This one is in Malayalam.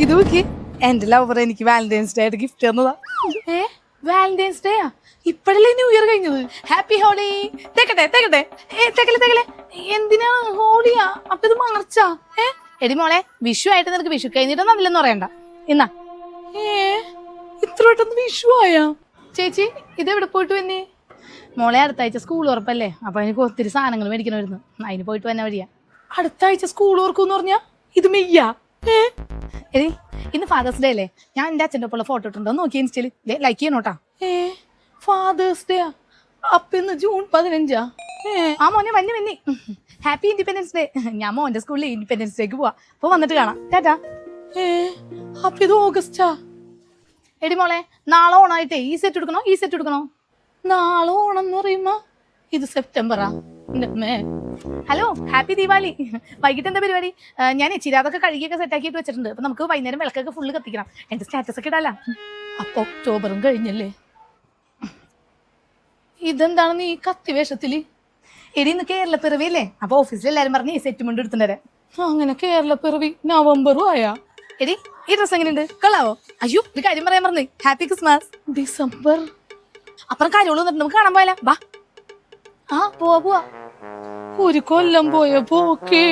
ഇത് നോക്കി, എന്റെ ലവർ എനിക്ക് വാലന്റൈൻസ് ഡേ ആയിട്ട് ഗിഫ്റ്റ് തന്നതാ. വാലന്റൈൻസ് ഡേയാ? ഇപ്പഴല്ലേ ന്യൂ ഇയർ കഴിഞ്ഞത്. ഹാപ്പി ഹോളി. തേക്കട്ടെ തേക്കട്ടെ. തേക്കലെ തേക്കലെ. എന്തിനാ ഹോളിയാ? അപ്പൊ ഇത് മാർച്ചാ? എടി മോളെ, വിഷു ആയിട്ട് നിനക്ക് വിഷു കഴിഞ്ഞിട്ട് നല്ലെന്ന് പറയണ്ട. ഇന്നാ ഇത്ര പെട്ടെന്ന് വിഷു ആയാ? ചേച്ചി ഇതെവിടെ പോയിട്ട് വന്നേ? മോളെ അടുത്ത ആഴ്ച സ്കൂൾ ഉറപ്പല്ലേ, അപ്പൊ എനിക്ക് ഒത്തിരി സാധനങ്ങൾ മേടിക്കണമായിരുന്നു. അതിന് പോയിട്ട് വന്ന വഴിയാ. അടുത്ത ആഴ്ച സ്കൂൾ ഓർക്കൂന്ന് പറഞ്ഞാ ഇത് മെയ്യാ? എടി ഇന്ന് ഫാദേഴ്സ് ഡേ അല്ലേ, ഞാൻ എന്റെ അച്ഛൻ്റെ ഒപ്പമുള്ള ഫോട്ടോ ഇട്ടുണ്ടോ നോക്കി ഇൻസ്റ്റയില്, ലൈക്ക് ചെയ്യണോട്ടാ. ഫാദേഴ്സ് ഡേ അപ്പൊ ഇന്ന് ജൂൺ 15. ആ മോനെ വന്നി വന്നി. Happy independence day. ഞാൻ മോന്റെ സ്കൂളിൽ ഇൻഡിപെൻഡൻസ് ഡേക്ക് പോവാ, അപ്പൊ വന്നിട്ട് കാണാം. ടാറ്റാ. അപ്പൊ ഇത് ഓഗസ്റ്റാ? എടി മോളെ, നാളെ ഓണായിട്ടേ ഈ സെറ്റ് എടുക്കണോ ഈ സെറ്റ് എടുക്കണോ? നാളെ ഓണം എന്ന് പറയുമ്പോ ഇത് സെപ്റ്റംബറാ. Hello, happy Deepavali. വൈകിട്ട് എന്താ പരിപാടി? ഞാൻ ചിരാതൊക്കെ കഴുകിയൊക്കെ സെറ്റാക്കിയിട്ട് വെച്ചിട്ടുണ്ട്. അപ്പൊ നമുക്ക് വൈകുന്നേരം വിളക്കൊക്കെ ഫുള്ള് കത്തിക്കണം. എന്റെ സ്റ്റാറ്റസ് ഒക്കെ ഇടാല. അപ്പൊ ഒക്ടോബറും കഴിഞ്ഞല്ലേ? ഇതെന്താണ് നീ കത്തി വേഷത്തില്? എടി ഇന്ന് കേരളപ്പിറവിയല്ലേ, അപ്പൊ ഓഫീസിൽ എല്ലാരും പറഞ്ഞ് സെറ്റ് മുണ്ട് എടുത്തുണ്ടേ. അങ്ങനെ കേരളപ്പിറവി നവംബറും ആയാ? എടി ഈ ഡ്രസ് എങ്ങനെയുണ്ട്, കൊള്ളാവോ? അയ്യോ ഒരു കാര്യം പറയാൻ പറഞ്ഞു, ഹാപ്പി ക്രിസ്മസ്. ഡിസംബർ അപ്പുറം കാര്യങ്ങൾ വന്നിട്ട് നമുക്ക് കാണാൻ പോയാലോ? വാ. ആ പോവാ പോവാ. ഒരു കൊല്ലം പോയ പോക്കേ.